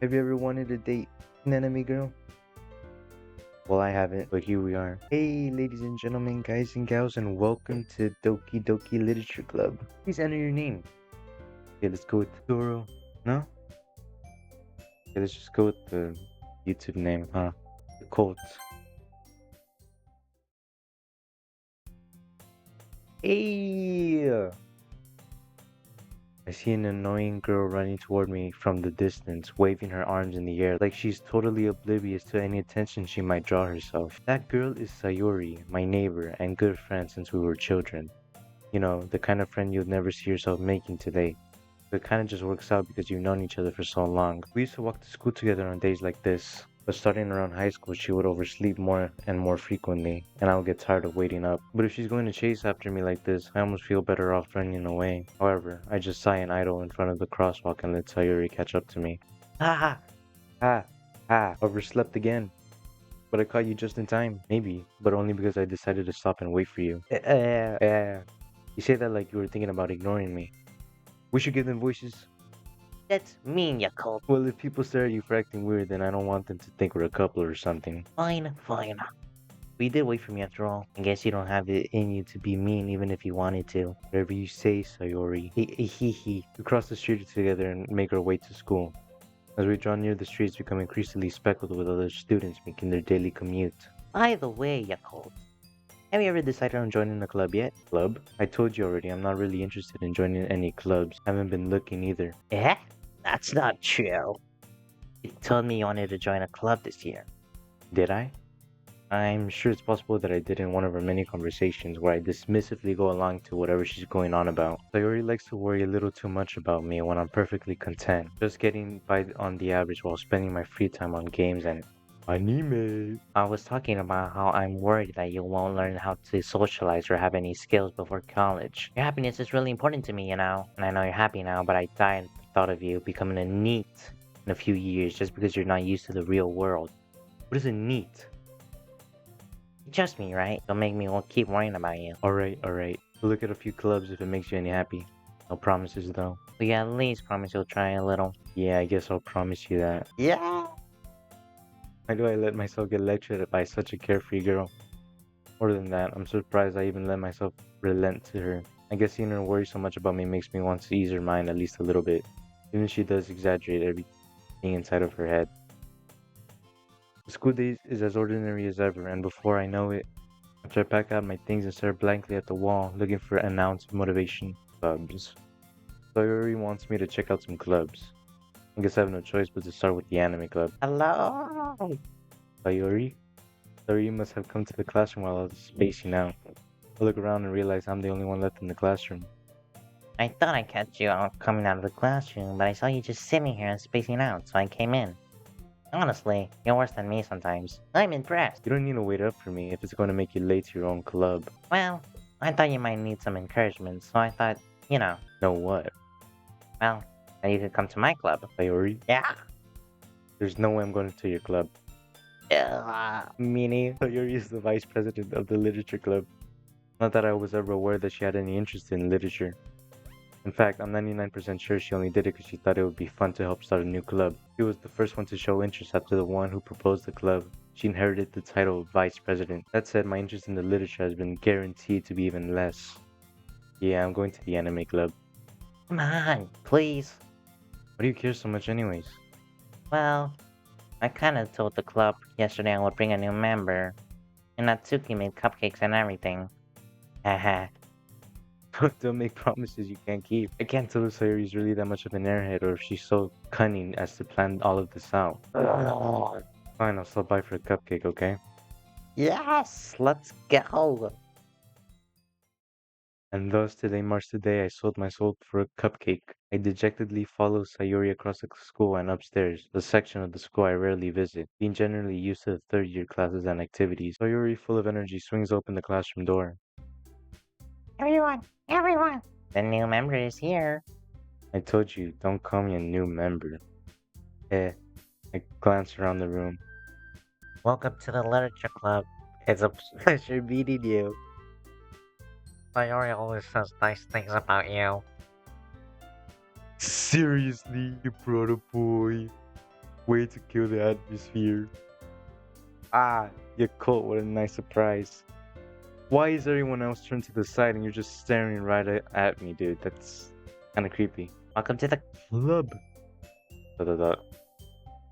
Have you ever wanted to date an enemy girl? Well, I haven't, but here we are. Hey, ladies and gentlemen, guys and gals, and welcome to Doki Doki Literature Club. Please enter your name. Okay, let's go with Doro. No? Okay, let's just go with the YouTube name, huh? The Colt. Hey! I see an annoying girl running toward me from the distance, waving her arms in the air like she's totally oblivious to any attention she might draw herself. That girl is Sayori, my neighbor and good friend since we were children. You know, the kind of friend you'd never see yourself making today. But it kind of just works out because you've known each other for so long. We used to walk to school together on days like this. But starting around high school, she would oversleep more and more frequently, and I would get tired of waiting up. But if she's going to chase after me like this, I almost feel better off running away. However, I just sigh and idle in front of the crosswalk and let Sayuri catch up to me. Ha ha ha! Overslept again. But I caught you just in time. Maybe, but only because I decided to stop and wait for you. You say that like you were thinking about ignoring me. We should give them voices. That's mean, you cold. Well, if people stare at you for acting weird, then I don't want them to think we're a couple or something. Fine, fine. We did wait for me after all. I guess you don't have it in you to be mean even if you wanted to. Whatever you say, Sayori. He. We cross the street together and make our way to school. As we draw near, the streets become increasingly speckled with other students making their daily commute. By the way, you cold. Have you ever decided on joining a club yet? Club? I told you already, I'm not really interested in joining any clubs. Haven't been looking either. Eh? That's not true. You told me you wanted to join a club this year. Did I? I'm sure it's possible that I did in one of our many conversations where I dismissively go along to whatever she's going on about. Sayori likes to worry a little too much about me when I'm perfectly content, just getting by on the average while spending my free time on games and anime. I was talking about how I'm worried that you won't learn how to socialize or have any skills before college. Your happiness is really important to me, you know. And I know you're happy now, but I died at the thought of you becoming a NEET in a few years just because you're not used to the real world. What is a neat? You trust me, right? Don't make me keep worrying about you. Alright. Look at a few clubs if it makes you any happy. No promises though. But you at least promise you'll try a little. Yeah, I guess I'll promise you that. Yeah. Why do I let myself get lectured by such a carefree girl? More than that, I'm surprised I even let myself relent to her. I guess seeing her worry so much about me makes me want to ease her mind at least a little bit. Even if she does exaggerate everything inside of her head. The school day is as ordinary as ever, and before I know it, after I pack out my things and stare blankly at the wall, looking for an ounce of motivation, clubs. Sayori wants me to check out some clubs. I guess I have no choice but to start with the anime club. Hello. Sayori? Sayori must have come to the classroom while I was spacing out. I look around and realize I'm the only one left in the classroom. I thought I catch you out coming out of the classroom, but I saw you just sitting here and spacing out, so I came in. Honestly, you're worse than me sometimes. I'm impressed. You don't need to wait up for me if it's going to make you late to your own club. Well, I thought you might need some encouragement, so I thought, you know, Know what? well, that you could come to my club. Sayori? Yeah. There's no way I'm going to your club. Meanie. Sayori is the vice president of the literature club. Not that I was ever aware that she had any interest in literature. In fact, I'm 99% sure she only did it because she thought it would be fun to help start a new club. She was the first one to show interest after the one who proposed the club. She inherited the title of vice president. That said, my interest in the literature has been guaranteed to be even less. Yeah, I'm going to the anime club. Come on, please. Why do you care so much anyways? Well, I kinda told the club yesterday I would bring a new member, and Natsuki made cupcakes and everything. Haha. Don't make promises you can't keep. I can't tell if Sayori's really that much of an airhead or if she's so cunning as to plan all of this out. Fine, I'll stop by for a cupcake, okay? Yes, let's go. And thus today marks the day I sold my soul for a cupcake. I dejectedly follow Sayori across the school and upstairs, the section of the school I rarely visit, being generally used to the third year classes and activities. Sayori, full of energy, swings open the classroom door. Everyone. The new member is here. I told you, don't call me a new member. Eh. I glance around the room. Welcome to the literature club. It's a pleasure meeting you. Sayori always says nice things about you. Seriously, you brought a boy. Way to kill the atmosphere. Ah, you caught, what a nice surprise. Why is everyone else turned to the side and you're just staring right at me, dude? That's kind of creepy. Welcome to the Club. Dot, dot, dot.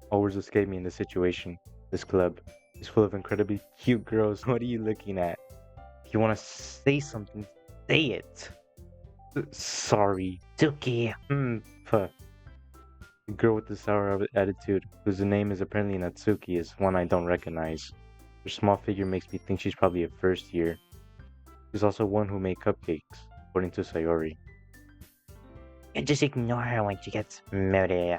Always escape me in this situation. This club is full of incredibly cute girls. What are you looking at? If you want to say something, say it. Sorry. Doki. Fuck. The girl with the sour attitude, whose name is apparently Natsuki, is one I don't recognize. Her small figure makes me think she's probably a first year. She's also one who made cupcakes, according to Sayori. You just ignore her when she gets moody.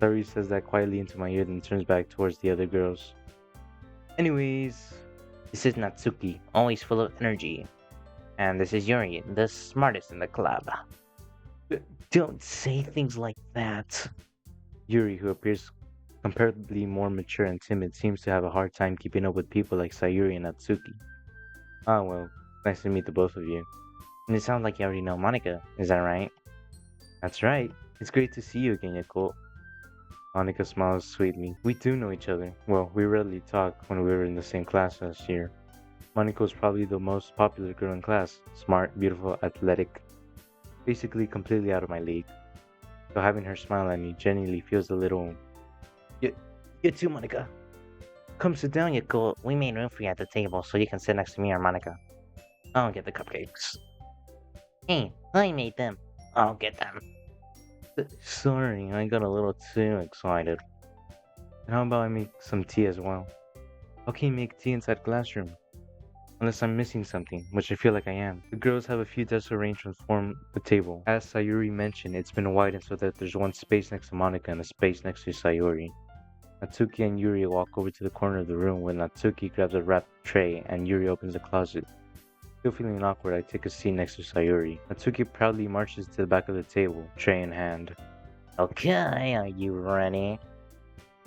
Sayori says that quietly into my ear, then turns back towards the other girls. Anyways, This is Natsuki, always full of energy. And this is Yuri, the smartest in the club. don't say things like that. Yuri, who appears comparatively more mature and timid, seems to have a hard time keeping up with people like Sayuri and Natsuki. Ah, well, nice to meet the both of you. And it sounds like you already know Monica, is that right? That's right. It's great to see you again, Yakult. Monica smiles sweetly. We do know each other. Well, we rarely talk when we were in the same class last year. Monica was probably the most popular girl in class. Smart, beautiful, athletic. Basically completely out of my league. So having her smile at me genuinely feels a little... You too, Monica. Come sit down, Yakult. We made room for you at the table so you can sit next to me or Monica. I'll get the cupcakes. Hey, I made them. I'll get them. Sorry, I got a little too excited. And how about I make some tea as well? How can you make tea inside classroom? Unless I'm missing something, which I feel like I am. The girls have a few desks arranged to form the table. As Sayuri mentioned, it's been widened so that there's one space next to Monica and a space next to Sayori. Natsuki and Yuri walk over to the corner of the room when Natsuki grabs a wrapped tray and Yuri opens the closet. Still feeling awkward, I take a seat next to Sayori. Natsuki proudly marches to the back of the table, tray in hand. Okay, are you ready?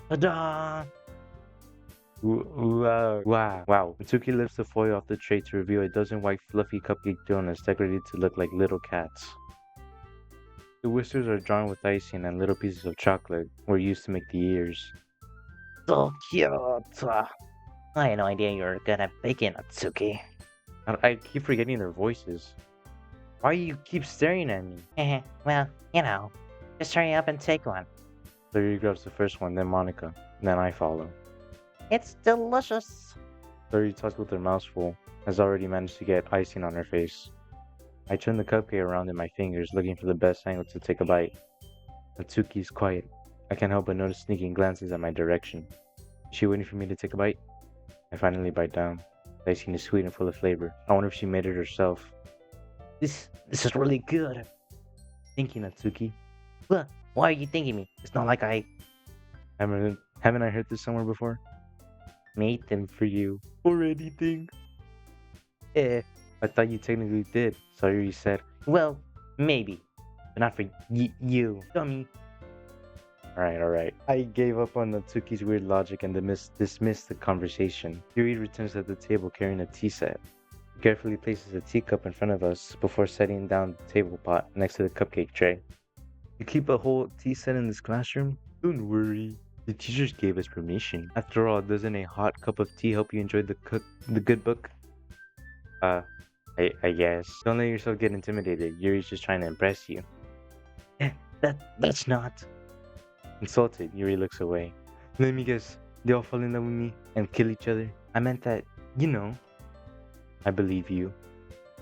Ta-da! Wow. Natsuki lifts the foil off the tray to reveal a dozen white fluffy cupcake donuts decorated to look like little cats. The whiskers are drawn with icing and little pieces of chocolate were used to make the ears. So cute! I had no idea you were good at baking, Natsuki. I keep forgetting their voices. Why do you keep staring at me? Well, you know. Just hurry up and take one. Sayuri grabs the first one, then Monica, then I follow. It's delicious. Sayuri talks with her mouth full, has already managed to get icing on her face. I turn the cupcake around in my fingers, looking for the best angle to take a bite. Natsuki's quiet. I can't help but notice sneaking glances at my direction. Is she waiting for me to take a bite? I finally bite down. The icing is sweet and full of flavor. I wonder if she made it herself. This is really good. Thank you, Natsuki. What? Why are you thanking me? It's not like I Haven't I heard this somewhere before? made them For you. Or anything. Eh, I thought you technically did. Sayuri said. well, maybe. But not for you. Dummy. Alright. I gave up on Natsuki's weird logic and dismissed the conversation. Yuri returns to the table carrying a tea set. He carefully places a teacup in front of us before setting down the table pot next to the cupcake tray. You keep a whole tea set in this classroom? Don't worry. The teachers gave us permission. After all, doesn't a hot cup of tea help you enjoy the good book? I guess. Don't let yourself get intimidated. Yuri's just trying to impress you. That's not. Insulted, Yuri looks away. Let me guess, they all fall in love with me and kill each other? I meant that, you know. I believe you.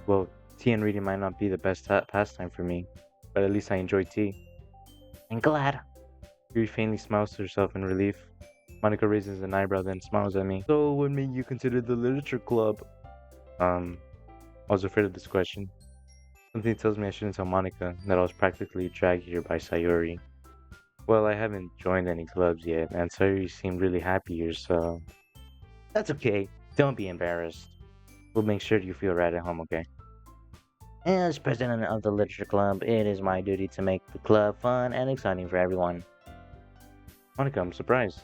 Well, tea and reading might not be the best pastime for me, but at least I enjoy tea. I'm glad. Yuri faintly smiles to herself in relief. Monica raises an eyebrow, then smiles at me. So, what made you consider the literature club? I was afraid of this question. Something tells me I shouldn't tell Monica that I was practically dragged here by Sayori. Well, I haven't joined any clubs yet, and Sayori seemed really happy here, so... That's okay. Don't be embarrassed. We'll make sure you feel right at home, okay? As president of the literature club, it is my duty to make the club fun and exciting for everyone. Monica, I'm surprised.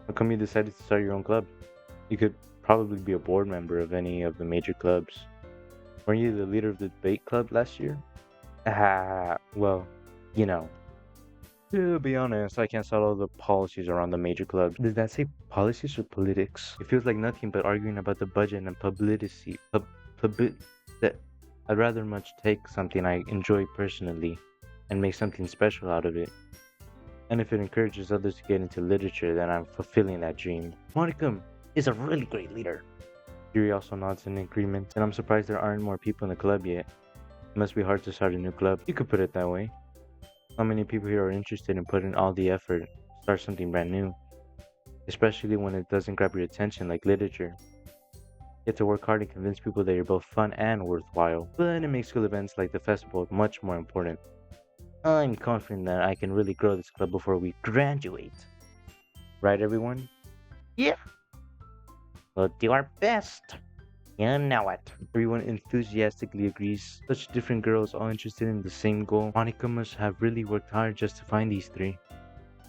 How come you decided to start your own club? You could probably be a board member of any of the major clubs. Weren't you the leader of the debate club last year? Well, you know. To be honest, I can't settle the policies around the major clubs. Did that say policies or politics? It feels like nothing but arguing about the budget and publicity. Publi- that I'd rather much take something I enjoy personally and make something special out of it. And if it encourages others to get into literature, then I'm fulfilling that dream. Monicum is a really great leader. Yuri also nods in agreement, and I'm surprised there aren't more people in the club yet. It must be hard to start a new club. You could put it that way. Not many people here are interested in putting all the effort, to start something brand new, especially when it doesn't grab your attention like literature. You have to work hard and convince people that you're both fun and worthwhile, but it makes school events like the festival much more important. I'm confident that I can really grow this club before we graduate. Right, everyone? Yeah. We'll do our best. You know it. Everyone enthusiastically agrees. Such different girls, all interested in the same goal. Monica must have really worked hard just to find these three.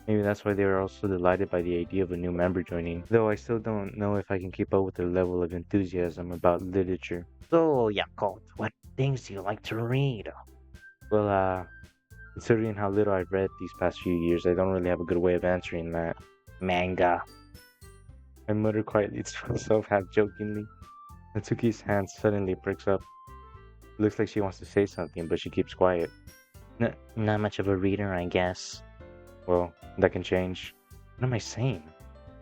Maybe that's why they are also delighted by the idea of a new member joining, though I still don't know if I can keep up with their level of enthusiasm about literature. So, Yakult, what things do you like to read? Well, considering how little I've read these past few years, I don't really have a good way of answering that. Manga. I mutter quietly to myself, half jokingly. Natsuki's hand suddenly perks up. It looks like she wants to say something, but she keeps quiet. Not much of a reader, I guess. Well, that can change. What am I saying?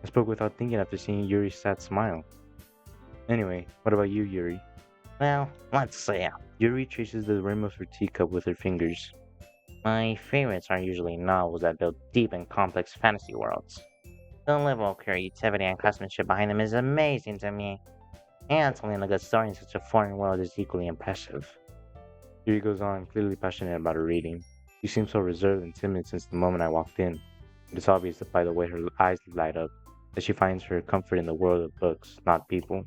I spoke without thinking after seeing Yuri's sad smile. Anyway, what about you, Yuri? Well, let's see. Yuri traces the rim of her teacup with her fingers. My favorites are usually novels that build deep and complex fantasy worlds. The level of creativity and craftsmanship behind them is amazing to me. And telling a good story in such a foreign world is equally impressive. Yuri goes on, clearly passionate about her reading. She seems so reserved and timid since the moment I walked in. It is obvious that by the way her eyes light up, that she finds her comfort in the world of books, not people.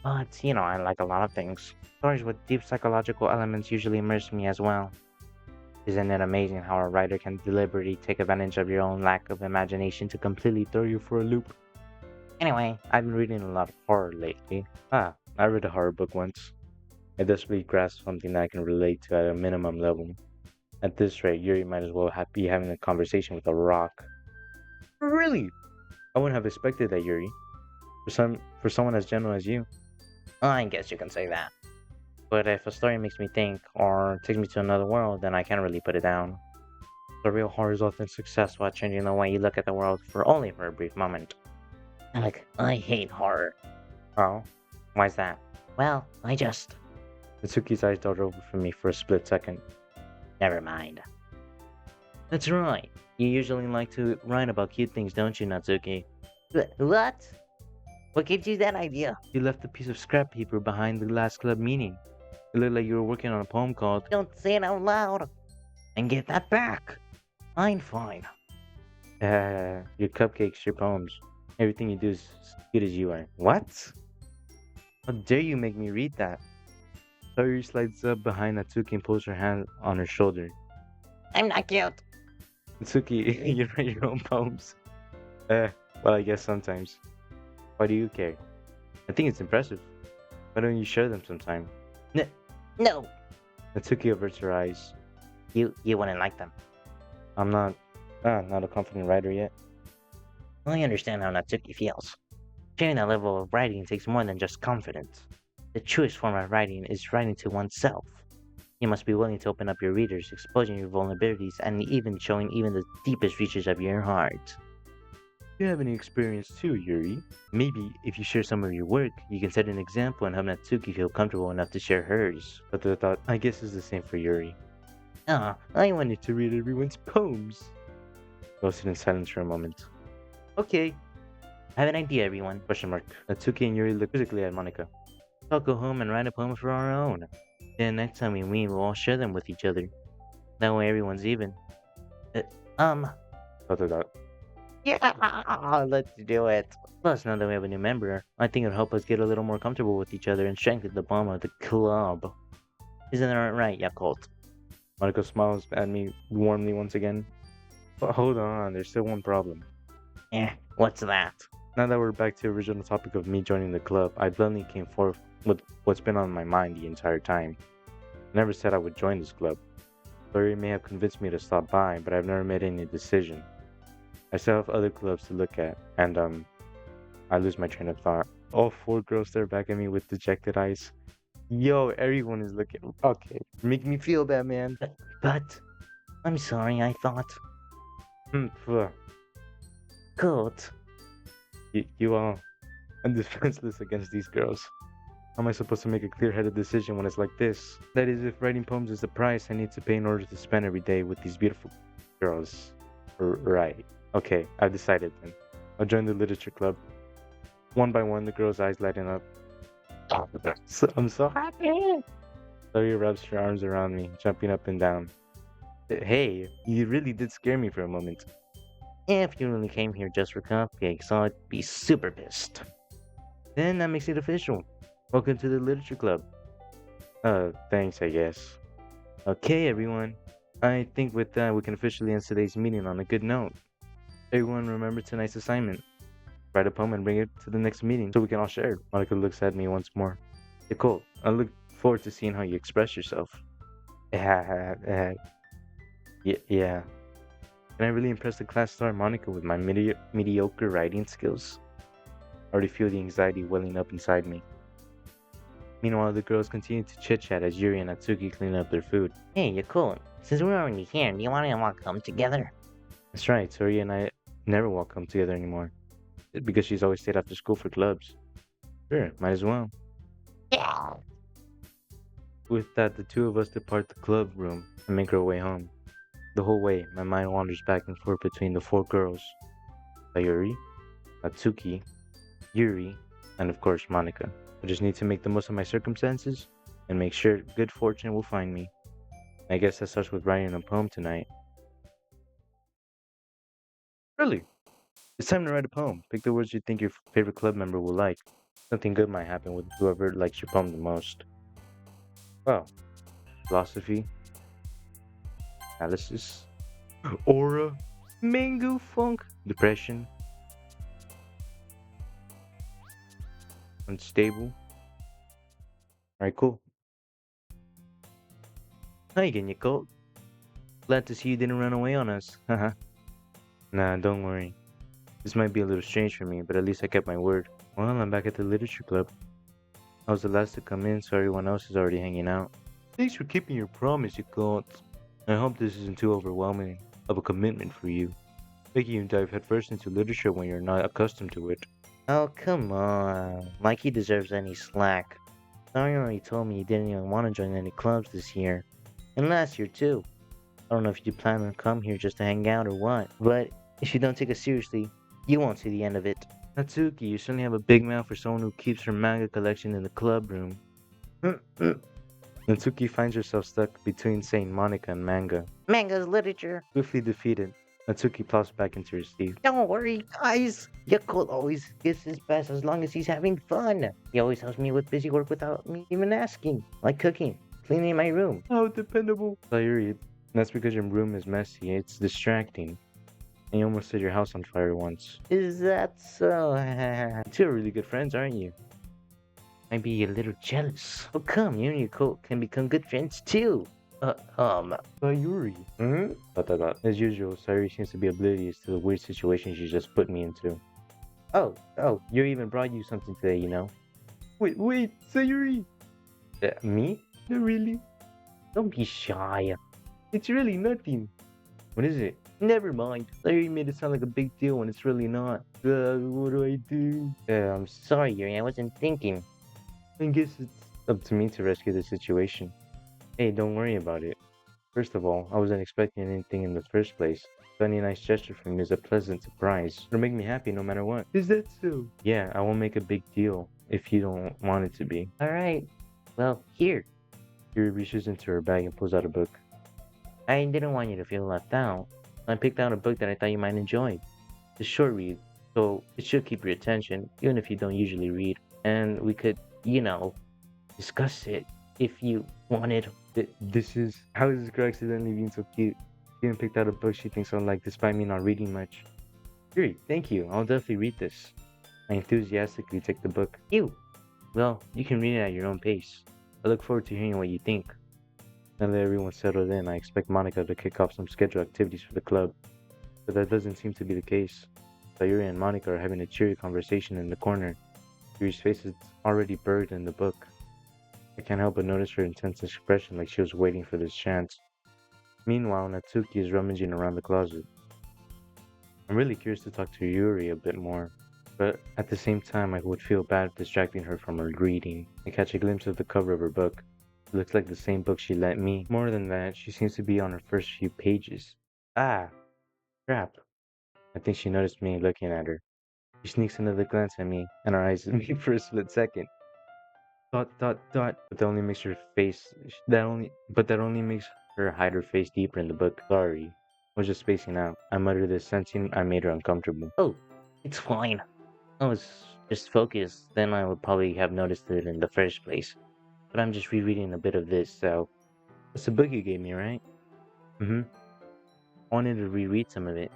But, I like a lot of things. Stories with deep psychological elements usually immerse me as well. Isn't it amazing how a writer can deliberately take advantage of your own lack of imagination to completely throw you for a loop? Anyway, I've been reading a lot of horror lately. I read a horror book once. I desperately grasped something that I can relate to at a minimum level. At this rate, Yuri might as well be having a conversation with a rock. Really? I wouldn't have expected that, Yuri. For someone as gentle as you. I guess you can say that. But if a story makes me think or takes me to another world, then I can't really put it down. The real horror is often successful at changing the way you look at the world only for a brief moment. I hate horror. Oh? Why's that? Well, I just... Natsuki's eyes darted over from me for a split second. Never mind. That's right. You usually like to write about cute things, don't you, Natsuki? What? What gave you that idea? You left a piece of scrap paper behind the last club meeting. It looked like you were working on a poem called... Don't say it out loud. And get that back. I'm fine. Your cupcakes, your poems. Everything you do is as good as you are. What? How dare you make me read that? Sayuri slides up behind Natsuki and pulls her hand on her shoulder. I'm not cute. Natsuki, you write your own poems? Well, I guess sometimes. Why do you care? I think it's impressive. Why don't you share them sometime? No. Natsuki averts her eyes. You wouldn't like them. I'm not a confident writer yet. I understand how Natsuki feels. Sharing that level of writing takes more than just confidence. The truest form of writing is writing to oneself. You must be willing to open up your readers, exposing your vulnerabilities, and even showing even the deepest reaches of your heart. You have any experience too, Yuri. Maybe if you share some of your work, you can set an example and help Natsuki feel comfortable enough to share hers. But the thought, I guess, is the same for Yuri. I wanted to read everyone's poems. We'll sit in silence for a moment. Okay. I have an idea, everyone. Question mark. Natsuki and Yuri look quizzically at Monica. I'll go home and write a poem for our own. Then next time we meet, we'll all share them with each other. That way everyone's even. Dot. Yeah, let's do it. Plus, now that we have a new member, I think it'll help us get a little more comfortable with each other and strengthen the bond of the club. Isn't that right, Yakult? Monica smiles at me warmly once again. But hold on, there's still one problem. What's that? Now that we're back to the original topic of me joining the club, I bluntly came forth with what's been on my mind the entire time. I never said I would join this club. Larry may have convinced me to stop by, but I've never made any decision. I still have other clubs to look at, and I lose my train of thought. All four girls stare back at me with dejected eyes. Yo, everyone is looking. Okay, make me feel bad, man. But I'm sorry, I thought. Phew. Good. You all. I'm defenseless against these girls. How am I supposed to make a clear-headed decision when it's like this? That is, if writing poems is the price I need to pay in order to spend every day with these beautiful girls. Right. Okay, I've decided then. I'll join the literature club. One by one, the girls' eyes lighting up. I'm so happy. Larry wraps her arms around me, jumping up and down. Hey, you really did scare me for a moment. If you really came here just for cupcakes, I'd be super pissed. Then that makes it official. Welcome to the literature club. Thanks, I guess. Okay, everyone. I think with that, we can officially end today's meeting on a good note. Everyone remember tonight's assignment. Write a poem and bring it to the next meeting so we can all share it. Monica looks at me once more. Yeah, cool. I look forward to seeing how you express yourself. Yeah. Can I really impress the class star Monica with my mediocre writing skills? I already feel the anxiety welling up inside me. Meanwhile, the girls continue to chit-chat as Yuri and Natsuki clean up their food. Hey, you're cool. Since we're already here, do you want to walk home together? That's right, Tori and I never walk home together anymore. Because she's always stayed after school for clubs. Sure, might as well. Yeah. With that, the two of us depart the club room and make our way home. The whole way, my mind wanders back and forth between the four girls. Sayuri, Natsuki, Yuri, and of course Monica. I just need to make the most of my circumstances and make sure good fortune will find me. I guess that starts with writing a poem tonight. Really? It's time to write a poem. Pick the words you think your favorite club member will like. Something good might happen with whoever likes your poem the most. Well, philosophy, analysis, aura, mango funk, depression, unstable. Alright, cool. Hi again, you colt. Glad to see you didn't run away on us. Haha. Nah, don't worry. This might be a little strange for me, but at least I kept my word. Well, I'm back at the literature club. I was the last to come in, so everyone else is already hanging out. Thanks for keeping your promise, you colt. I hope this isn't too overwhelming of a commitment for you. Making you dive headfirst into literature when you're not accustomed to it. Oh, come on. Mikey deserves any slack. Sorry already told me you didn't even want to join any clubs this year. And last year, too. I don't know if you plan to come here just to hang out or what, but if you don't take us seriously, you won't see the end of it. Natsuki, you certainly have a big mouth for someone who keeps her manga collection in the club room. Natsuki finds herself stuck between saying Monica and manga. Manga's literature. Swiftly defeated, Natsuki plops back into her seat. Don't worry, guys. Yakult always gets his best as long as he's having fun. He always helps me with busy work without me even asking, like cooking, cleaning my room. How dependable. Sayuri, that's because your room is messy. It's distracting. And you almost set your house on fire once. Is that so? Two are really good friends, aren't you? Might be a little jealous. Oh, come, you and your coat can become good friends too. Sayuri. As usual, Sayuri seems to be oblivious to the weird situation she just put me into. Oh, Yuri even brought you something today, you know. Wait, Sayuri! Me? No, really? Don't be shy. It's really nothing. What is it? Never mind. Larry made it sound like a big deal when it's really not. What do I do? I'm sorry, Yuri, I wasn't thinking. I guess it's up to me to rescue the situation. Hey, don't worry about it. First of all, I wasn't expecting anything in the first place. So any nice gesture from you is a pleasant surprise. It'll make me happy no matter what. Is that so? Yeah, I won't make a big deal if you don't want it to be. Alright. Well, here. Yuri reaches into her bag and pulls out a book. I didn't want you to feel left out. I picked out a book that I thought you might enjoy. It's a short read, so it should keep your attention, even if you don't usually read. And we could, discuss it if you wanted. How is this girl accidentally being so cute? She even picked out a book she thinks I'll like despite me not reading much. Yuri, thank you. I'll definitely read this. I enthusiastically take the book. Well, you can read it at your own pace. I look forward to hearing what you think. Now that everyone's settled in, I expect Monica to kick off some scheduled activities for the club, but that doesn't seem to be the case. Sayuri and Monica are having a cheery conversation in the corner. Yuri's face is already buried in the book. I can't help but notice her intense expression like she was waiting for this chance. Meanwhile, Natsuki is rummaging around the closet. I'm really curious to talk to Yuri a bit more, but at the same time, I would feel bad distracting her from her reading. I catch a glimpse of the cover of her book. It looks like the same book she lent me. More than that, she seems to be on her first few pages. Ah, crap. I think she noticed me looking at her. She sneaks another glance at me, and our eyes meet for a split second. Dot dot dot. But that only makes her face. That only makes her hide her face deeper in the book. Sorry, I was just spacing out. I muttered this, sensing I made her uncomfortable. Oh, it's fine. I was just focused, then I would probably have noticed it in the first place. But I'm just rereading a bit of this, so. That's the book you gave me, right? Mm-hmm. I wanted to reread some of it.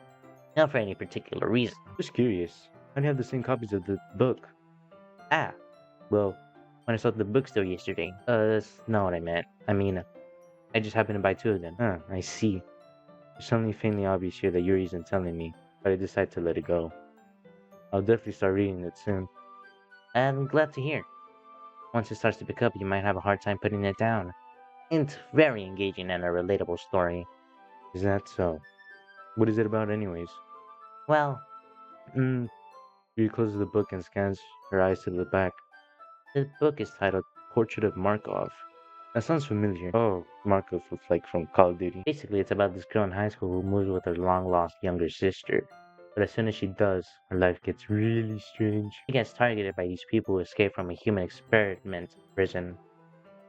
Not for any particular reason. Just curious. I have the same copies of the book. Ah, well, when I saw the bookstore yesterday. That's not what I meant. I mean, I just happened to buy two of them. Ah, I see. It's something faintly obvious here that Yuri isn't telling me, but I decide to let it go. I'll definitely start reading it soon. I'm glad to hear. Once it starts to pick up, you might have a hard time putting it down. It's very engaging and a relatable story. Is that so? What is it about, anyways? Well, Hmm. Yuri closes the book and scans her eyes to the back. the book is titled. Portrait of Markov. That sounds familiar. Oh, Markov was like from Call of Duty. Basically, it's about this girl in high school who moves with her long lost younger sister. But as soon as she does, Her life gets really strange. she gets targeted by these people who escape from a human experiment prison.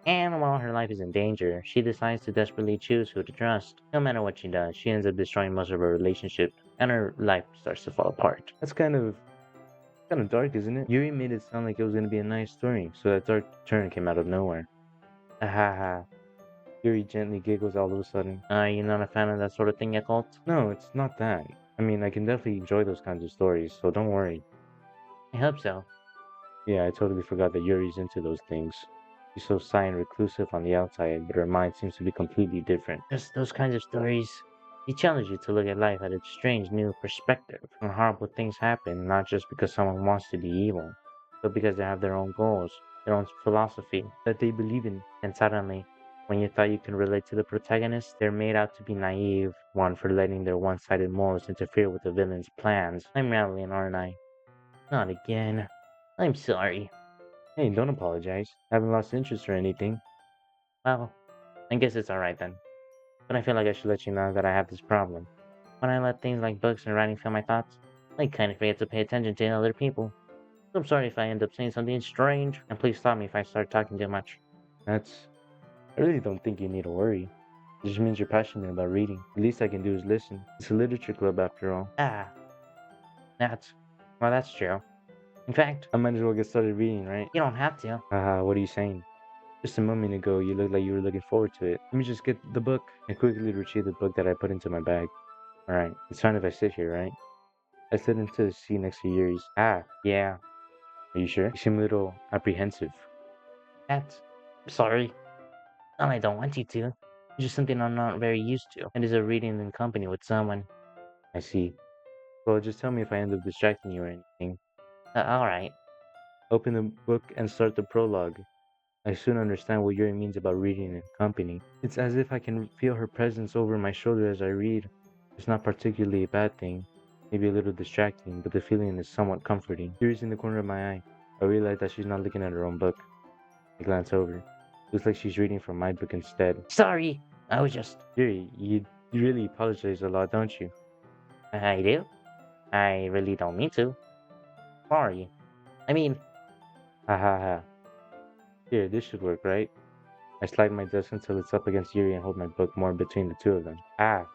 And while her life is in danger, she decides to desperately choose who to trust. No matter what she does, she ends up destroying most of her relationships, and her life starts to fall apart. That's kind of dark, isn't it? Yuri made it sound like it was gonna be a nice story, so that dark turn came out of nowhere. Ah ha ha. Yuri gently giggles all of a sudden. Are you not a fan of that sort of thing, Colt? No, it's not that. I mean, I can definitely enjoy those kinds of stories, so don't worry. I hope so. Yeah, I totally forgot that Yuri's into those things. She's so shy and reclusive on the outside, but her mind seems to be completely different. Just those kinds of stories. They challenge you to look at life at a strange new perspective. When horrible things happen, not just because someone wants to be evil, but because they have their own goals, their own philosophy that they believe in. And suddenly, when you thought you can relate to the protagonist, they're made out to be naive, one for letting their one-sided morals interfere with the villain's plans. I'm rambling, aren't I? Not again. I'm sorry. Hey, don't apologize. I haven't lost interest or anything. Well, I guess it's alright then. But I feel like I should let you know that I have this problem. When I let things like books and writing fill my thoughts, I kind of forget to pay attention to other people. So I'm sorry if I end up saying something strange, and please stop me if I start talking too much. That's. I really don't think you need to worry. It just means you're passionate about reading. The least I can do is listen. It's a literature club after all. Ah, that's. Well, that's true. In fact, I might as well get started reading, right? you don't have to. Haha, what are you saying? Just a moment ago, you looked like you were looking forward to it. Let me just get the book. I quickly retrieved the book that I put into my bag. Alright, it's fine if I sit here, right? I slid into the seat next to Yuri's. Ah, yeah. Are you sure? You seem a little apprehensive. That's. Sorry. And I don't want you to. It's just something I'm not very used to. It is a reading in company with someone. I see. Well, just tell me if I end up distracting you or anything. Alright. Open the book and start the prologue. I soon understand what Yuri means about reading in company. It's as if I can feel her presence over my shoulder as I read. It's not particularly a bad thing, maybe a little distracting, but the feeling is somewhat comforting. Yuri's in the corner of my eye. I realize that she's not looking at her own book. I glance over. Looks like she's reading from my book instead. Sorry. I was just. Yuri, you really apologize a lot, don't you? I do? I really don't mean to. Sorry. I mean, Ha ha ha. Here, this should work, right? I slide my desk until it's up against Yuri and hold my book more between the two of them. Ah,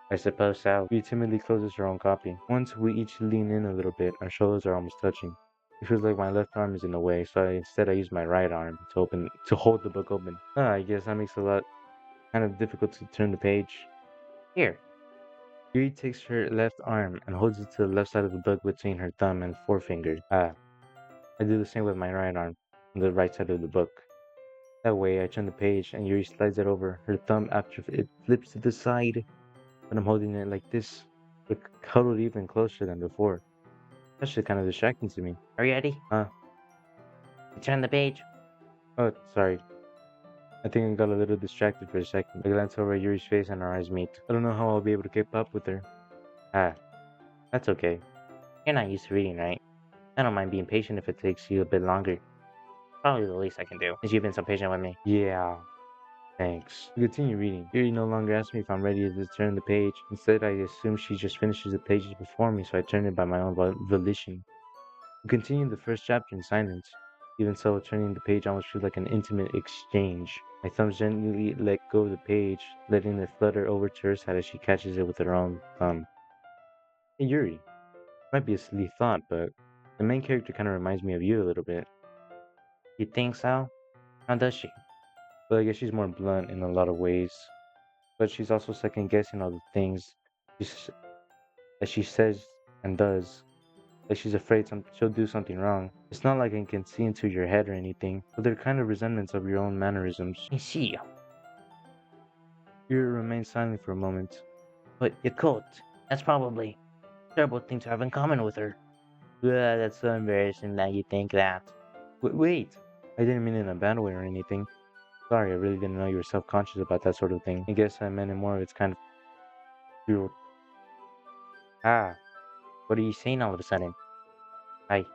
I suppose so. Yuri timidly closes her own copy. Once we each lean in a little bit, our shoulders are almost touching. It feels like my left arm is in the way, so instead I use my right arm to hold the book open. I guess that makes it a lot kind of difficult to turn the page. Here. Yuri takes her left arm and holds it to the left side of the book between her thumb and forefinger. I do the same with my right arm on the right side of the book. That way, I turn the page and Yuri slides it over. Her thumb after it flips to the side, but I'm holding it like this. We're cuddled even closer than before. That's just kind of distracting to me. Are you ready? Huh? You turn the page. Oh, sorry. I think I got a little distracted for a second. I glance over at Yuri's face and our eyes meet. I don't know how I'll be able to keep up with her. Ah, that's okay. You're not used to reading, right? I don't mind being patient if it takes you a bit longer. Probably the least I can do, since you've been so patient with me. Yeah, thanks. We continue reading. Yuri no longer asks me if I'm ready to turn the page. Instead, I assume she just finishes the pages before me, so I turn it by my own volition. We continue the first chapter in silence. Even so, turning the page almost feels like an intimate exchange. My thumbs gently let go of the page, letting it flutter over to her side as she catches it with her own thumb. Hey Yuri, might be a silly thought, but the main character kind of reminds me of you a little bit. You think so? How does she? But I guess she's more blunt in a lot of ways. But she's also second guessing all the things she's, that she says and does. Like she's afraid she'll do something wrong. It's not like I can see into your head or anything, but they're kind of resentments of your own mannerisms. I see. Yuri remains silent for a moment. But your coat. That's probably a terrible thing to have in common with her. That's so embarrassing that you think that. Wait, I didn't mean it in a bad way or anything. Sorry, I really didn't know you were self-conscious about that sort of thing. I guess I meant it more of its kind of pure. Ah, what are you saying all of a sudden? I.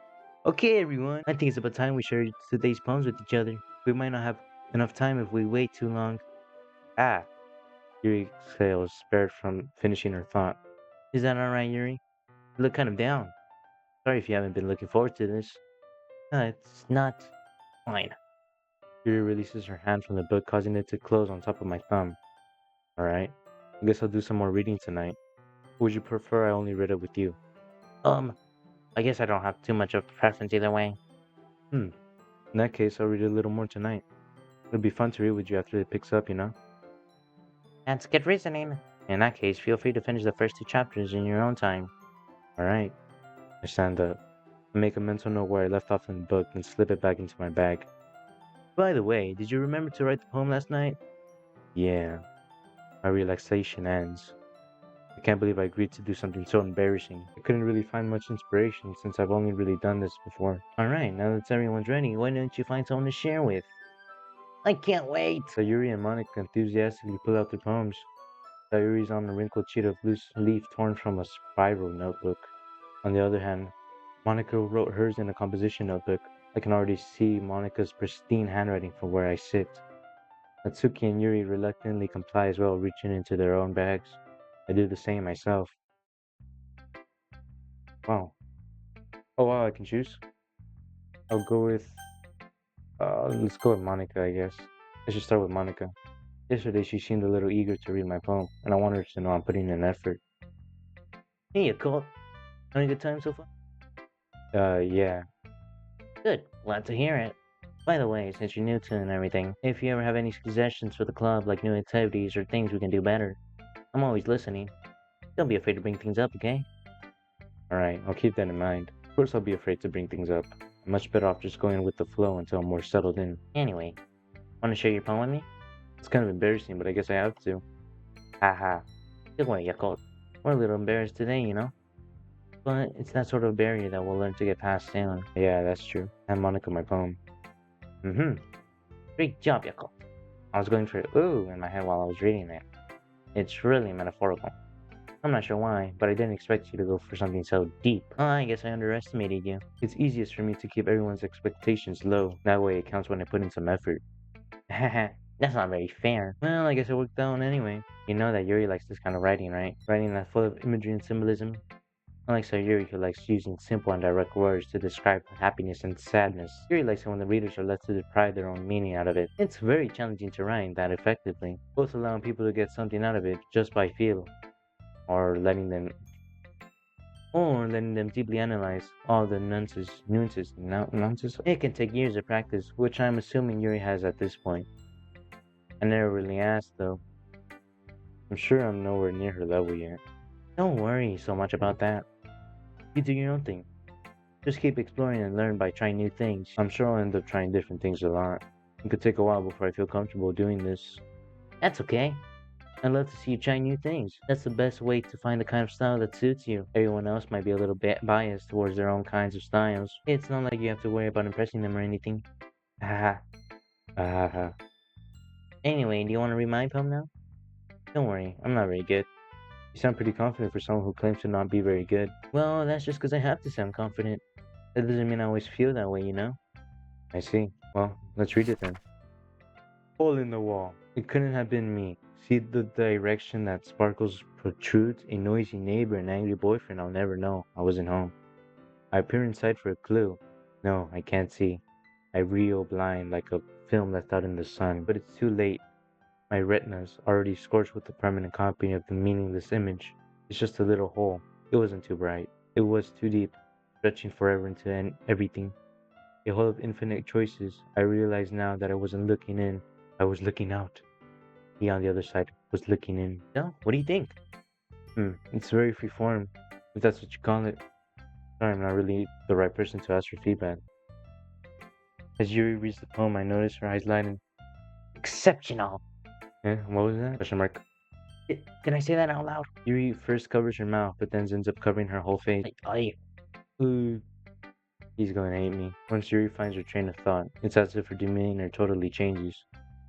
Okay, everyone. I think it's about time we share today's poems with each other. We might not have enough time if we wait too long. Ah, Yuri exhales, spared from finishing her thought. Is that alright, Yuri? You look kind of down. Sorry if you haven't been looking forward to this. it's not fine. Yuri releases her hand from the book, causing it to close on top of my thumb. Alright. I guess I'll do some more reading tonight. Would you prefer I only read it with you? Um, I guess I don't have too much of a preference either way. Hmm. In that case, I'll read a little more tonight. It'll be fun to read with you after it picks up, you know? That's good reasoning. In that case, feel free to finish the first two chapters in your own time. Alright. I stand up. I make a mental note where I left off in the book, then slip it back into my bag. By the way, did you remember to write the poem last night? Yeah. My relaxation ends. I can't believe I agreed to do something so embarrassing. I couldn't really find much inspiration since I've only really done this before. Alright, now that everyone's ready, why don't you find someone to share with? I can't wait. Sayuri and Monica enthusiastically pull out their poems. Sayuri's on a wrinkled sheet of loose leaf torn from a spiral notebook. On the other hand, Monica wrote hers in a composition notebook. I can already see Monica's pristine handwriting from where I sit. Natsuki and Yuri reluctantly comply as well, reaching into their own bags. I do the same myself. Wow. Oh wow, I can choose? I'll go with let's go with Monica, I guess. I should start with Monica. Yesterday she seemed a little eager to read my poem, and I want her to know I'm putting in effort. Hey, you cool? Having a good time so far? Yeah. Good. Glad to hear it. By the way, since you're new to it and everything, if you ever have any suggestions for the club, like new activities or things we can do better, I'm always listening. Don't be afraid to bring things up, okay? Alright, I'll keep that in mind. Of course I'll be afraid to bring things up. I'm much better off just going with the flow until I'm more settled in. Anyway, want to share your poem with me? It's kind of embarrassing, but I guess I have to. Haha. Don't worry, Yakult. We're a little embarrassed today, you know? But it's that sort of barrier that we'll learn to get past soon. Yeah, that's true. And Monica my poem. Mm-hmm. Great job, Yakult. I was going for ooh in my head while I was reading it. It's really metaphorical. I'm not sure why, but I didn't expect you to go for something so deep. Oh, I guess I underestimated you. It's easiest for me to keep everyone's expectations low. That way it counts when I put in some effort. Haha, that's not very fair. Well, I guess it worked out anyway. You know that Yuri likes this kind of writing, right? Writing that's full of imagery and symbolism. Unlike Sayuri, who likes using simple and direct words to describe happiness and sadness, Yuri likes it when the readers are left to deprive their own meaning out of it. It's very challenging to write that effectively, Both allowing people to get something out of it just by feel. Or letting them deeply analyze all the nuances. it can take years of practice. Which I'm assuming Yuri has at this point. I never really asked though. I'm sure I'm nowhere near her level yet. Don't worry so much about that. You do your own thing. Just keep exploring and learn by trying new things. I'm sure I'll end up trying different things a lot. It could take a while before I feel comfortable doing this. That's okay. I'd love to see you try new things. That's the best way to find the kind of style that suits you. Everyone else might be a little bit biased towards their own kinds of styles. It's not like you have to worry about impressing them or anything. Haha. Haha. Anyway, do you want to read my poem now? Don't worry, I'm not very good. You sound pretty confident for someone who claims to not be very good. Well, that's just because I have to sound confident. That doesn't mean I always feel that way, you know? I see. Well, let's read it then. Hole in the wall. It couldn't have been me. See the direction that sparkles protrudes? A noisy neighbor, an angry boyfriend, I'll never know. I wasn't home. I peer inside for a clue. No, I can't see. I reel blind like a film left out in the sun, but it's too late. My retina's already scorched with the permanent copy of the meaningless image. It's just a little hole. It wasn't too bright. It was too deep, stretching forever into everything. A hole of infinite choices. I realize now that I wasn't looking in. I was looking out. He on the other side was looking in. So, what do you think? It's very freeform, if that's what you call it. Sorry, I'm not really the right person to ask for feedback. As Yuri reads the poem, I notice her eyes lighten. Exceptional! Eh, what was that? Question mark. Did I say that out loud? Yuri first covers her mouth, but then ends up covering her whole face. Ooh, he's going to hate me. Once Yuri finds her train of thought, it's as if her demeanor totally changes.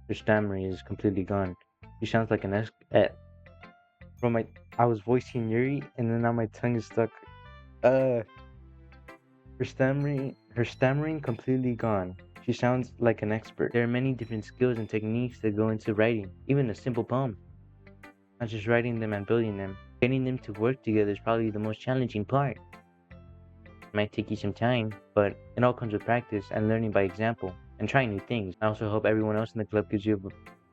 Her stammering is completely gone. She sounds like an From I was voicing Yuri, and then now my tongue is stuck. Her stammering completely gone. She sounds like an expert. There are many different skills and techniques that go into writing, even a simple poem. Not just writing them and building them. Getting them to work together is probably the most challenging part. It might take you some time, but it all comes with practice and learning by example and trying new things. I also hope everyone else in the club gives you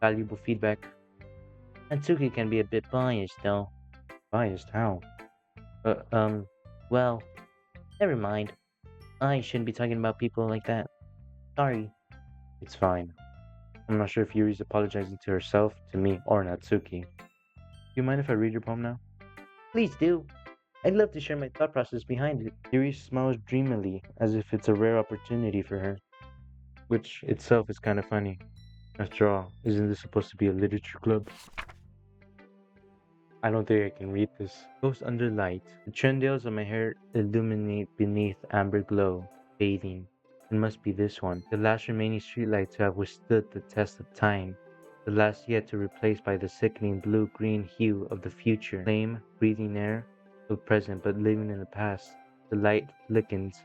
valuable feedback. Natsuki can be a bit biased though. Biased? How? Well, never mind. I shouldn't be talking about people like that. Sorry. It's fine. I'm not sure if Yuri's apologizing to herself, to me, or Natsuki. Do you mind if I read your poem now? Please do. I'd love to share my thought process behind it. Yuri smiles dreamily, as if it's a rare opportunity for her. Which itself is kind of funny. After all, isn't this supposed to be a literature club? I don't think I can read this. Ghost under light. The trendials of my hair illuminate beneath amber glow, fading. It must be this one. The last remaining streetlight to have withstood the test of time. The last yet to replace by the sickening blue-green hue of the future. Flame, breathing air, of present but living in the past. The light flickens.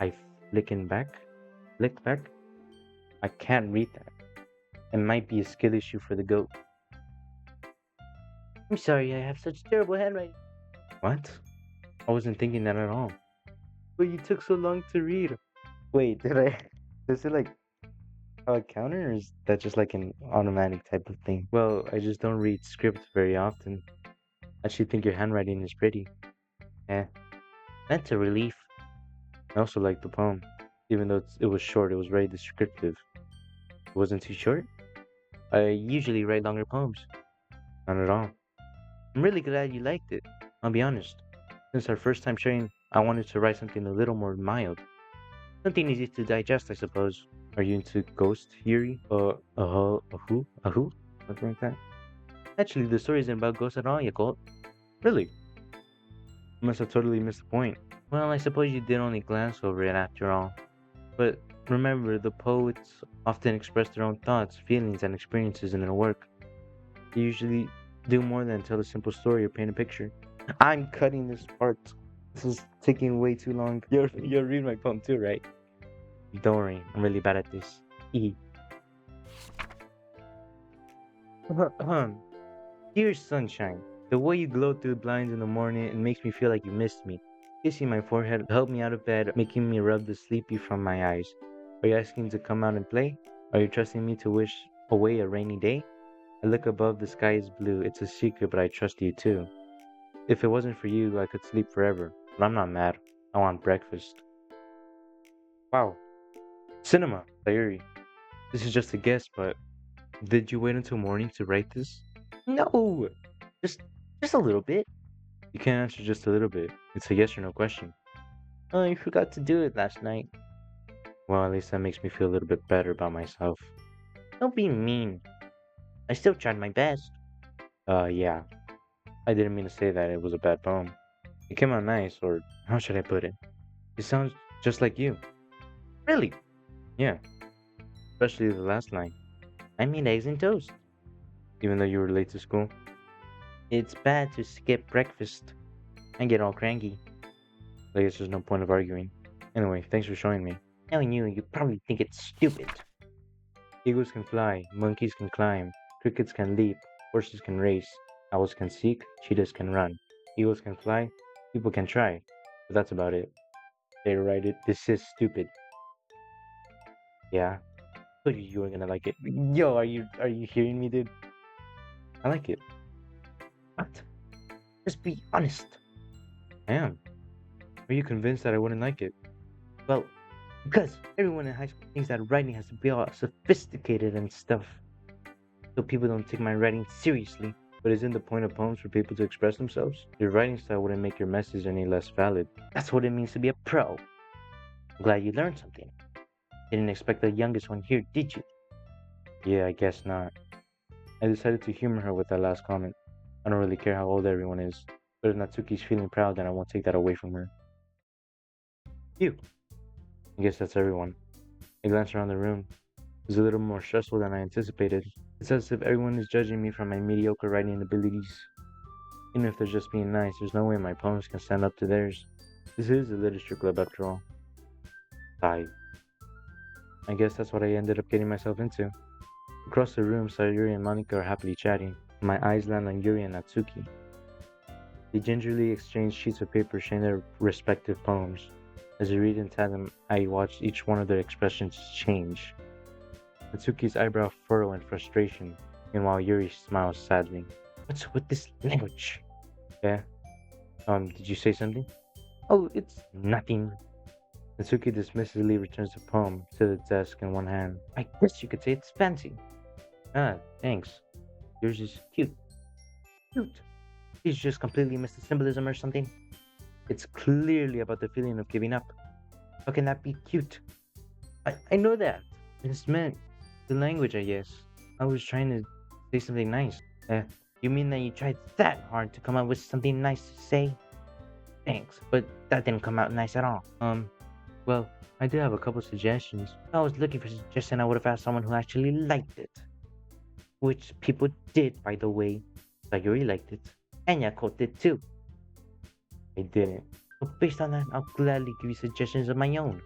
I flicken back? Flick back? I can't read that. It might be a skill issue for the goat. I'm sorry, I have such terrible handwriting. What? I wasn't thinking that at all. But you took so long to read. Wait, did I? Is it like a counter, or is that just like an automatic type of thing? Well, I just don't read script very often. I actually think your handwriting is pretty. Eh. That's a relief. I also like the poem. Even though it was short, it was very descriptive. It wasn't too short? I usually write longer poems. Not at all. I'm really glad you liked it. I'll be honest. Since our first time sharing, I wanted to write something a little more mild. Something easy to digest, I suppose. Are you into Ghost, Yuri? A who? Something like that? Actually, the story isn't about ghosts at all, Yakult. Really? I must have totally missed the point. Well, I suppose you did only glance over it after all. But remember, the poets often express their own thoughts, feelings, and experiences in their work. They usually do more than tell a simple story or paint a picture. I'm cutting this part. This is taking way too long. You'll read my poem too, right? Don't worry, I'm really bad at this. Dear sunshine, the way you glow through the blinds in the morning, it makes me feel like you missed me. Kissing my forehead helped me out of bed, making me rub the sleepy from my eyes. Are you asking to come out and play? Are you trusting me to wish away a rainy day? I look above, the sky is blue. It's a secret, but I trust you too. If it wasn't for you, I could sleep forever. But I'm not mad. I want breakfast. Wow. Cinema, Sayuri. This is just a guess, but did you wait until morning to write this? No, just a little bit. You can't answer just a little bit. It's a yes or no question. I forgot to do it last night. Well, at least that makes me feel a little bit better about myself. Don't be mean. I still tried my best. Yeah. I didn't mean to say that it was a bad poem. It came out nice, or how should I put it? It sounds just like you. Really? Yeah, especially the last line. I made eggs and toast. Even though you were late to school. It's bad to skip breakfast and get all cranky. I guess there's no point of arguing. Anyway, thanks for showing me. Knowing you probably think it's stupid. Eagles can fly, monkeys can climb, crickets can leap, horses can race, owls can seek, cheetahs can run. Eagles can fly, people can try. But that's about it. They write it. This is stupid. Yeah, told you were gonna like it. Yo, are you hearing me, dude? I like it. What? Just be honest. I am. Are you convinced that I wouldn't like it? Well, because everyone in high school thinks that writing has to be all sophisticated and stuff. So people don't take my writing seriously. But isn't the point of poems for people to express themselves? Your writing style wouldn't make your message any less valid. That's what it means to be a pro. I'm glad you learned something. Didn't expect the youngest one here, did you? Yeah, I guess not. I decided to humor her with that last comment. I don't really care how old everyone is, but if Natsuki's feeling proud, then I won't take that away from her. You. I guess that's everyone. I glance around the room. It's a little more stressful than I anticipated. It's as if everyone is judging me for my mediocre writing abilities. Even if they're just being nice, there's no way my poems can stand up to theirs. This is a literature club after all. Sigh. I guess that's what I ended up getting myself into. Across the room, Sayuri and Monica are happily chatting. My eyes land on Yuri and Natsuki. They gingerly exchange sheets of paper sharing their respective poems. As they read in tandem, I watch each one of their expressions change. Natsuki's eyebrow furrow in frustration, meanwhile Yuri smiles sadly. What's with this language? Yeah? Did you say something? Oh, it's nothing. Natsuki dismissively returns the poem to the desk in one hand. I guess you could say it's fancy. Ah, thanks. Yours is cute. Cute. Did you just completely miss the symbolism or something? It's clearly about the feeling of giving up. How can that be cute? I know that. It's meant the language, I guess. I was trying to say something nice. You mean that you tried that hard to come up with something nice to say? Thanks, but that didn't come out nice at all. Well, I did have a couple suggestions. If I was looking for a suggestion, I would have asked someone who actually liked it. Which people did, by the way. Sayuri liked it. And Yakult did too. I didn't. So based on that, I'll gladly give you suggestions of my own.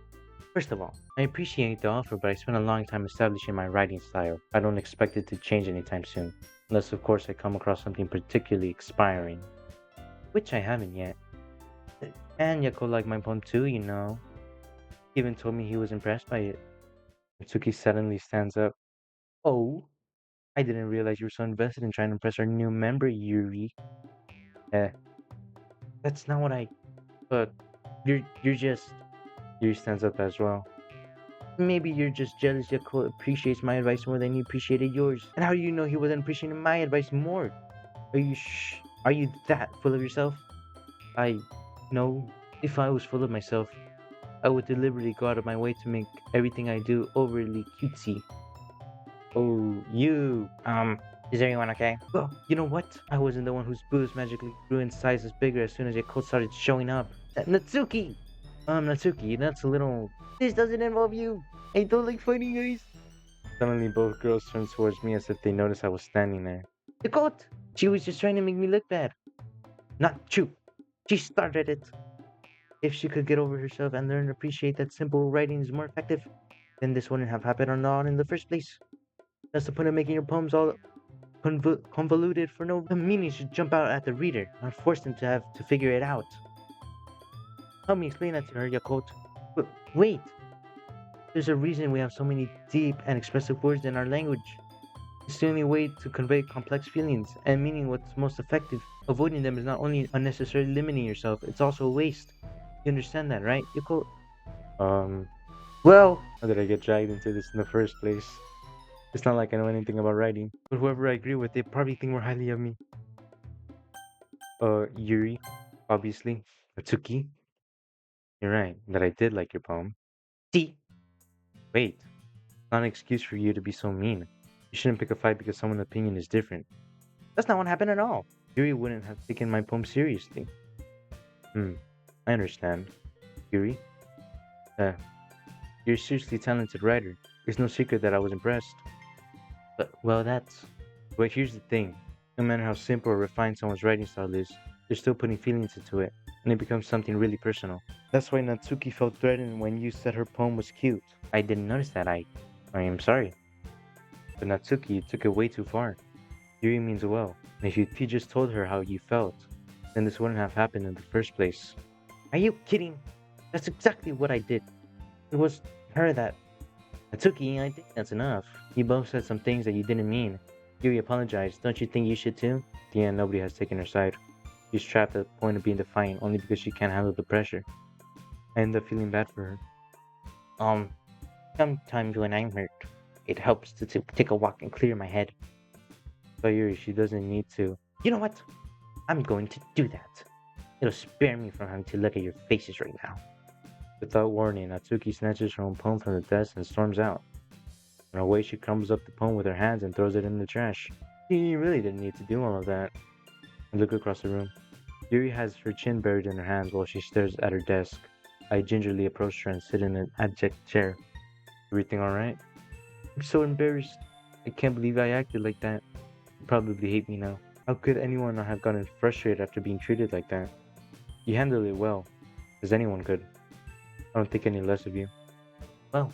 First of all, I appreciate the offer, but I spent a long time establishing my writing style. I don't expect it to change anytime soon. Unless, of course, I come across something particularly expiring. Which I haven't yet. And Yako liked my poem too, you know. He even told me he was impressed by it. Mitsuki suddenly stands up. Oh, I didn't realize you were so invested in trying to impress our new member, Yuri. Eh, that's not what I. But you're just. Yuri stands up as well. Maybe you're just jealous Yako appreciates my advice more than you appreciated yours. And how do you know he wasn't appreciating my advice more? Are you that full of yourself? No. If I was full of myself, I would deliberately go out of my way to make everything I do overly cutesy. Oh, you. Is everyone okay? Well, you know what? I wasn't the one whose boobs magically grew in sizes bigger as soon as your coat started showing up. Natsuki! Natsuki, that's a little. This doesn't involve you. I don't like fighting guys. Suddenly, both girls turned towards me as if they noticed I was standing there. The coat! She was just trying to make me look bad. Not true. She started it. If she could get over herself and learn to appreciate that simple writing is more effective, then this wouldn't have happened at all in the first place. That's the point of making your poems all convoluted for no meaning should jump out at the reader, not force them to have to figure it out. Help me explain that to her, Yakult. But wait! There's a reason we have so many deep and expressive words in our language. It's the only way to convey complex feelings and meaning what's most effective. Avoiding them is not only unnecessarily limiting yourself, it's also a waste. You understand that, right, Yakult? Well, how did I get dragged into this in the first place? It's not like I know anything about writing, but whoever I agree with, they probably think more highly of me. Yuri, obviously. Atsuki. You're right, that I did like your poem. See? Wait, not an excuse for you to be so mean. You shouldn't pick a fight because someone's opinion is different. That's not what happened at all. Yuri wouldn't have taken my poem seriously. Hmm, I understand. Yuri, uh, you're a seriously talented writer. It's no secret that I was impressed. But, well, that's. But here's the thing. No matter how simple or refined someone's writing style is, they're still putting feelings into it, and it becomes something really personal. That's why Natsuki felt threatened when you said her poem was cute. I didn't notice that. I am sorry. But Natsuki, you took it way too far. Yuri means well, and if you just told her how you felt, then this wouldn't have happened in the first place. Are you kidding? That's exactly what I did. It was her that. Natsuki, I think that's enough. You both said some things that you didn't mean. Yuri apologized. Don't you think you should too? At the end, nobody has taken her side. She's trapped at the point of being defiant only because she can't handle the pressure. I end up feeling bad for her. Um, Sometimes when I'm hurt, it helps to take a walk and clear my head. But Yuri, she doesn't need to. You know what? I'm going to do that. It'll spare me from having to look at your faces right now. Without warning, Natsuki snatches her own poem from the desk and storms out. On her way, she crumbles up the poem with her hands and throws it in the trash. She really didn't need to do all of that. I look across the room. Yuri has her chin buried in her hands while she stares at her desk. I gingerly approach her and sit in an abject chair. Everything alright? I'm so embarrassed. I can't believe I acted like that. You probably hate me now. How could anyone not have gotten frustrated after being treated like that? You handled it well, as anyone could. I don't think any less of you. Well,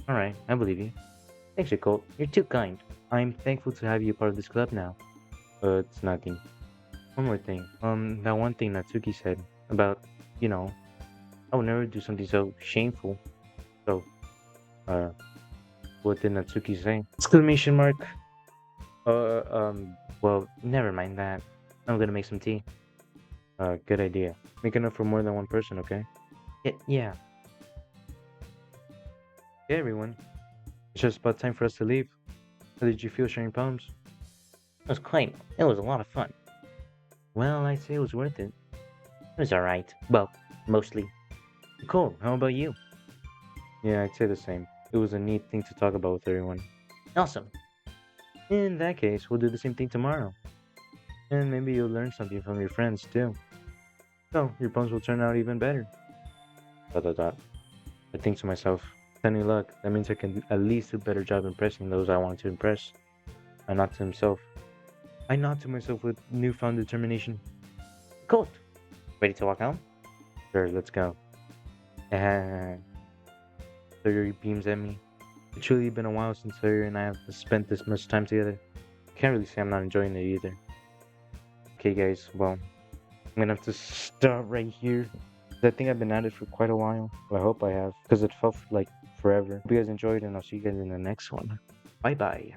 alright, I believe you. Thanks, Colt. You're too kind. I'm thankful to have you a part of this club now. It's nothing. One more thing. That one thing Natsuki said about, I would never do something so shameful. So, uh, what did Natsuki say? Exclamation mark. Well, never mind that. I'm gonna make some tea. Good idea. Make enough for more than one person, okay? Yeah. Okay, everyone. It's just about time for us to leave. How did you feel sharing poems? It was a lot of fun. Well, I'd say it was worth it. It was alright. Well, mostly. Cool. How about you? Yeah, I'd say the same. It was a neat thing to talk about with everyone. Awesome. In that case, we'll do the same thing tomorrow. And maybe you'll learn something from your friends too. So your poems will turn out even better. Dot dot dot. I think to myself, any luck, that means I can at least do a better job impressing those I want to impress. I nod to himself. I nod to myself with newfound determination. Cool. Ready to walk home? Sure, let's go. Sawyer beams at me. It's truly been a while since Sawyer and I have spent this much time together. Can't really say I'm not enjoying it either. Okay, guys, well, I'm gonna have to stop right here. I think I've been at it for quite a while. Well, I hope I have, because it felt like forever. Hope you guys enjoyed, and I'll see you guys in the next one. Bye bye.